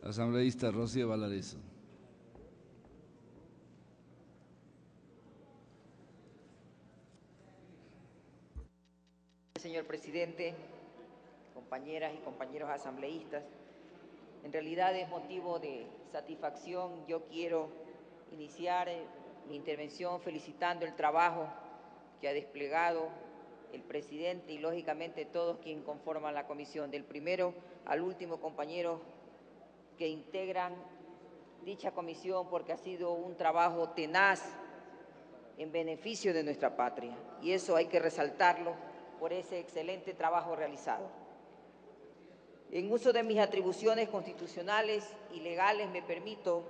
Asambleísta Rocío Valareso. Señor presidente, compañeras y compañeros asambleístas, en realidad es motivo de satisfacción. Yo quiero iniciar mi intervención felicitando el trabajo que ha desplegado el presidente y lógicamente todos quienes conforman la comisión, del primero al último compañero que integran dicha comisión, porque ha sido un trabajo tenaz en beneficio de nuestra patria, y eso hay que resaltarlo por ese excelente trabajo realizado. En uso de mis atribuciones constitucionales y legales me permito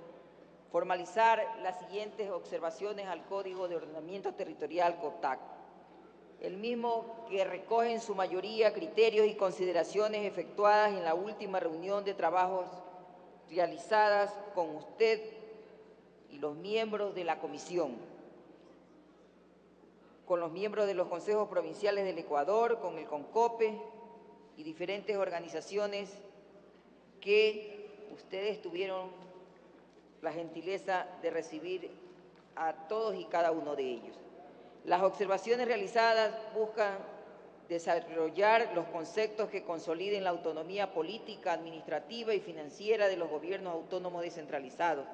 formalizar las siguientes observaciones al Código de Ordenamiento Territorial COTAC, el mismo que recoge en su mayoría criterios y consideraciones efectuadas en la última reunión de trabajos realizadas con usted y los miembros de la comisión, con los miembros de los consejos provinciales del Ecuador, con el CONCOPE y diferentes organizaciones que ustedes tuvieron la gentileza de recibir a todos y cada uno de ellos. Las observaciones realizadas buscan desarrollar los conceptos que consoliden la autonomía política, administrativa y financiera de los gobiernos autónomos descentralizados,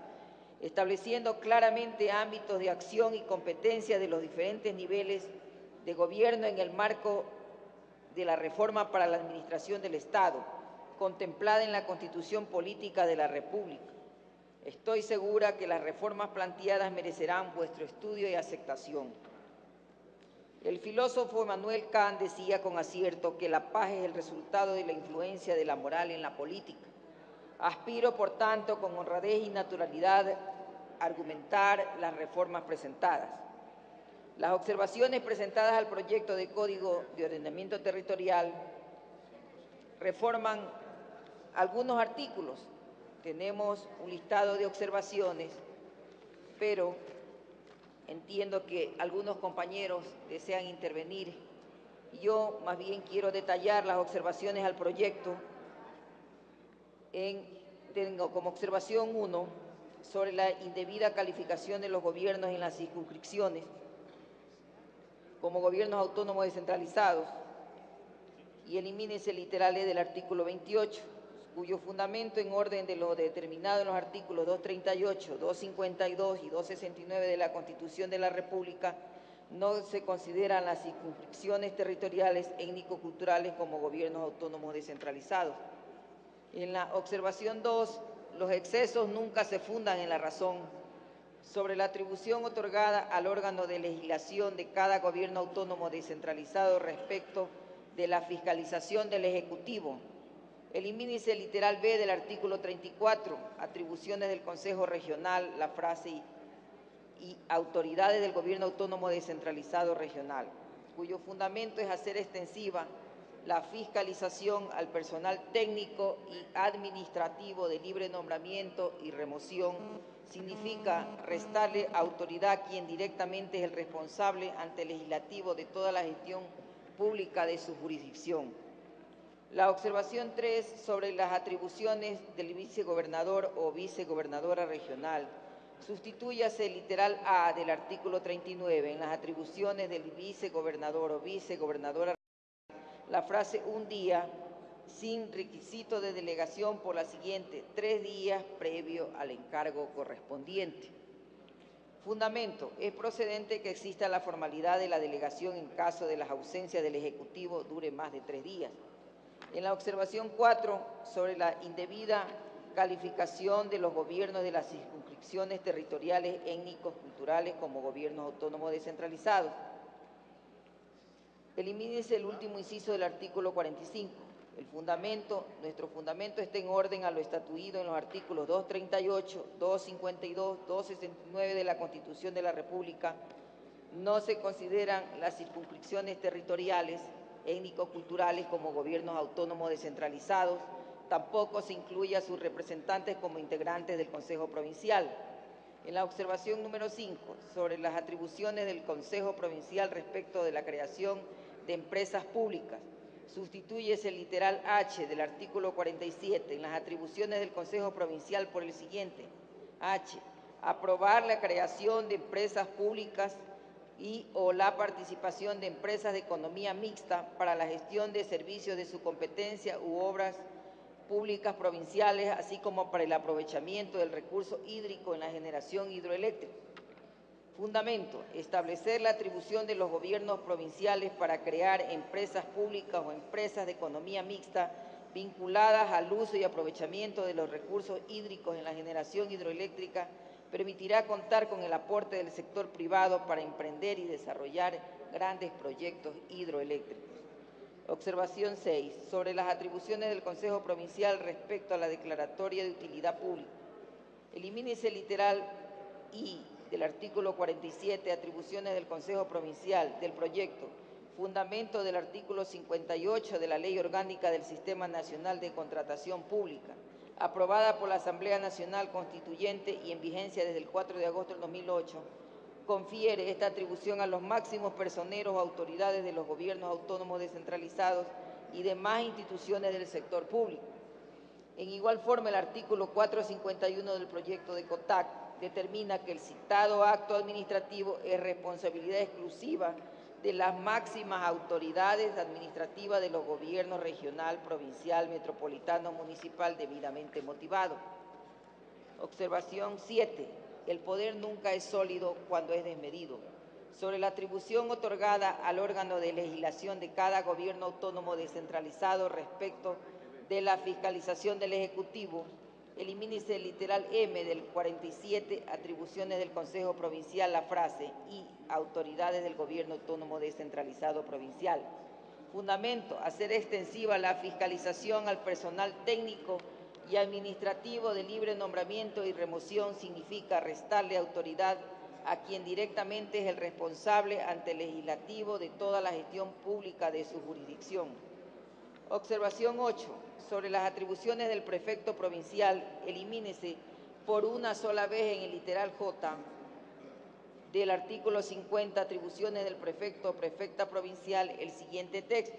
estableciendo claramente ámbitos de acción y competencia de los diferentes niveles de gobierno en el marco de la reforma para la administración del Estado, contemplada en la Constitución Política de la República. Estoy segura que las reformas planteadas merecerán vuestro estudio y aceptación. El filósofo Immanuel Kant decía con acierto que la paz es el resultado de la influencia de la moral en la política. Aspiro, por tanto, con honradez y naturalidad a argumentar las reformas presentadas. Las observaciones presentadas al proyecto de Código de Ordenamiento Territorial reforman algunos artículos. Tenemos un listado de observaciones, pero entiendo que algunos compañeros desean intervenir. Yo más bien quiero detallar las observaciones al proyecto. Tengo como observación 1 sobre la indebida calificación de los gobiernos en las circunscripciones como gobiernos autónomos descentralizados, y elimínese el literal E del artículo 28, cuyo fundamento en orden de lo determinado en los artículos 238, 252 y 269 de la Constitución de la República, no se consideran las circunscripciones territoriales étnico-culturales como gobiernos autónomos descentralizados. En la observación 2, los excesos nunca se fundan en la razón. Sobre la atribución otorgada al órgano de legislación de cada gobierno autónomo descentralizado respecto de la fiscalización del Ejecutivo, elimínese el literal B del artículo 34, atribuciones del Consejo Regional, la frase y autoridades del Gobierno Autónomo Descentralizado Regional, cuyo fundamento es hacer extensiva la fiscalización al personal técnico y administrativo de libre nombramiento y remoción. Significa restarle autoridad a quien directamente es el responsable ante el legislativo de toda la gestión pública de su jurisdicción. La observación 3 sobre las atribuciones del vicegobernador o vicegobernadora regional. Sustitúyase el literal A del artículo 39 en las atribuciones del vicegobernador o vicegobernadora la frase un día sin requisito de delegación por la siguiente: 3 días previo al encargo correspondiente. Fundamento: es procedente que exista la formalidad de la delegación en caso de las ausencias del Ejecutivo dure más de 3 días. En la observación 4 sobre la indebida calificación de los gobiernos de las circunscripciones territoriales étnicos culturales como gobiernos autónomos descentralizados, elimínese el último inciso del artículo 45. Nuestro fundamento está en orden a lo estatuido en los artículos 238, 252, 269 de la Constitución de la República. No se consideran las circunscripciones territoriales étnico-culturales como gobiernos autónomos descentralizados. Tampoco se incluye a sus representantes como integrantes del Consejo Provincial. En la observación número 5, sobre las atribuciones del Consejo Provincial respecto de la creación de empresas públicas, Sustitúyese el literal H del artículo 47 en las atribuciones del Consejo Provincial por el siguiente. H. Aprobar la creación de empresas públicas y o la participación de empresas de economía mixta para la gestión de servicios de su competencia u obras públicas provinciales, así como para el aprovechamiento del recurso hídrico en la generación hidroeléctrica. Fundamento: establecer la atribución de los gobiernos provinciales para crear empresas públicas o empresas de economía mixta vinculadas al uso y aprovechamiento de los recursos hídricos en la generación hidroeléctrica permitirá contar con el aporte del sector privado para emprender y desarrollar grandes proyectos hidroeléctricos. Observación 6. Sobre las atribuciones del Consejo Provincial respecto a la declaratoria de utilidad pública. Elimínese el literal I del artículo 47, atribuciones del Consejo Provincial del proyecto, fundamento del artículo 58 de la Ley Orgánica del Sistema Nacional de Contratación Pública, aprobada por la Asamblea Nacional Constituyente y en vigencia desde el 4 de agosto del 2008, confiere esta atribución a los máximos personeros o autoridades de los gobiernos autónomos descentralizados y demás instituciones del sector público. En igual forma, el artículo 451 del proyecto de COTAC determina que el citado acto administrativo es responsabilidad exclusiva de las máximas autoridades administrativas de los gobiernos regional, provincial, metropolitano, municipal, debidamente motivado. Observación 7. El poder nunca es sólido cuando es desmedido. Sobre la atribución otorgada al órgano de legislación de cada gobierno autónomo descentralizado respecto de la fiscalización del Ejecutivo, elimínese el literal M del 47, atribuciones del Consejo Provincial, la frase y autoridades del Gobierno Autónomo Descentralizado Provincial. Fundamento: hacer extensiva la fiscalización al personal técnico y administrativo de libre nombramiento y remoción significa restarle autoridad a quien directamente es el responsable ante el legislativo de toda la gestión pública de su jurisdicción. Observación 8. Sobre las atribuciones del prefecto provincial, elimínese por una sola vez en el literal J del artículo 50, atribuciones del prefecto o prefecta provincial, el siguiente texto.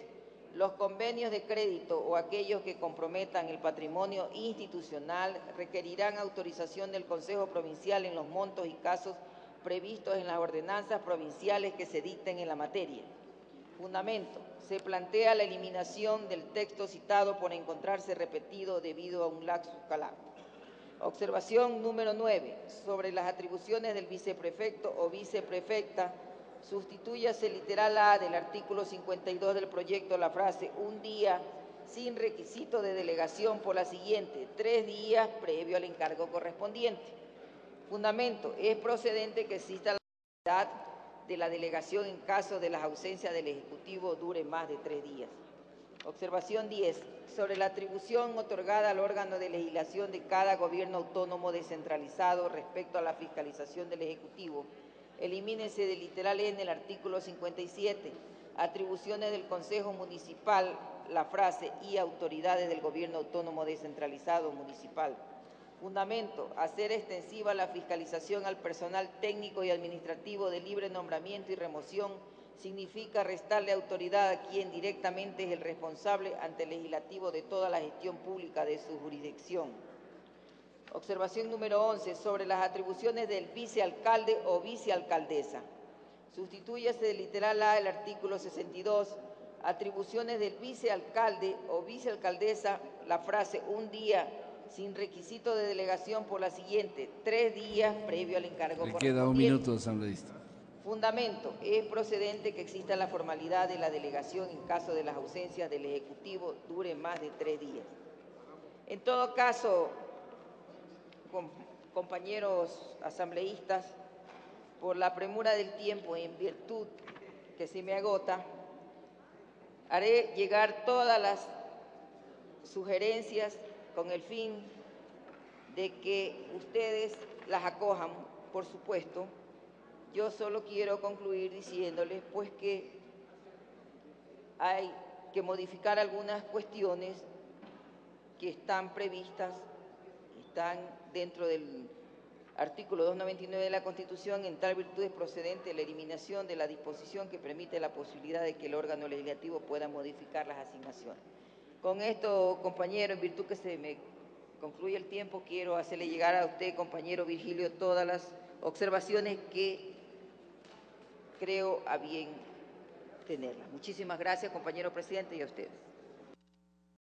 Los convenios de crédito o aquellos que comprometan el patrimonio institucional requerirán autorización del Consejo Provincial en los montos y casos previstos en las ordenanzas provinciales que se dicten en la materia. Fundamento: se plantea la eliminación del texto citado por encontrarse repetido debido a un laxus calamo. Observación número 9. Sobre las atribuciones del viceprefecto o viceprefecta, sustitúyase el literal A del artículo 52 del proyecto la frase un día sin requisito de delegación por la siguiente: 3 días previo al encargo correspondiente. Fundamento: es procedente que exista la posibilidad de la delegación en caso de las ausencias del Ejecutivo dure más de 3 días. Observación 10. Sobre la atribución otorgada al órgano de legislación de cada gobierno autónomo descentralizado respecto a la fiscalización del Ejecutivo, elimínese del literal N el artículo 57, atribuciones del Consejo Municipal, la frase y autoridades del gobierno autónomo descentralizado municipal. Fundamento: hacer extensiva la fiscalización al personal técnico y administrativo de libre nombramiento y remoción significa restarle autoridad a quien directamente es el responsable ante el legislativo de toda la gestión pública de su jurisdicción. Observación número 11. Sobre las atribuciones del vicealcalde o vicealcaldesa. Sustitúyase del literal A el artículo 62, atribuciones del vicealcalde o vicealcaldesa, la frase un día sin requisito de delegación por la siguiente: 3 días previo al encargo correspondiente. Queda un minuto, asambleísta. Fundamento: es procedente que exista la formalidad de la delegación en caso de las ausencias del Ejecutivo dure más de 3 días. En todo caso, compañeros asambleístas, por la premura del tiempo y en virtud que se me agota, haré llegar todas las sugerencias con el fin de que ustedes las acojan, por supuesto. Yo solo quiero concluir diciéndoles pues que hay que modificar algunas cuestiones que están previstas, están dentro del artículo 299 de la Constitución, en tal virtud es procedente la eliminación de la disposición que permite la posibilidad de que el órgano legislativo pueda modificar las asignaciones. Con esto, compañero, en virtud que se me concluye el tiempo, quiero hacerle llegar a usted, compañero Virgilio, todas las observaciones que creo a bien tenerlas. Muchísimas gracias, compañero presidente, y a ustedes.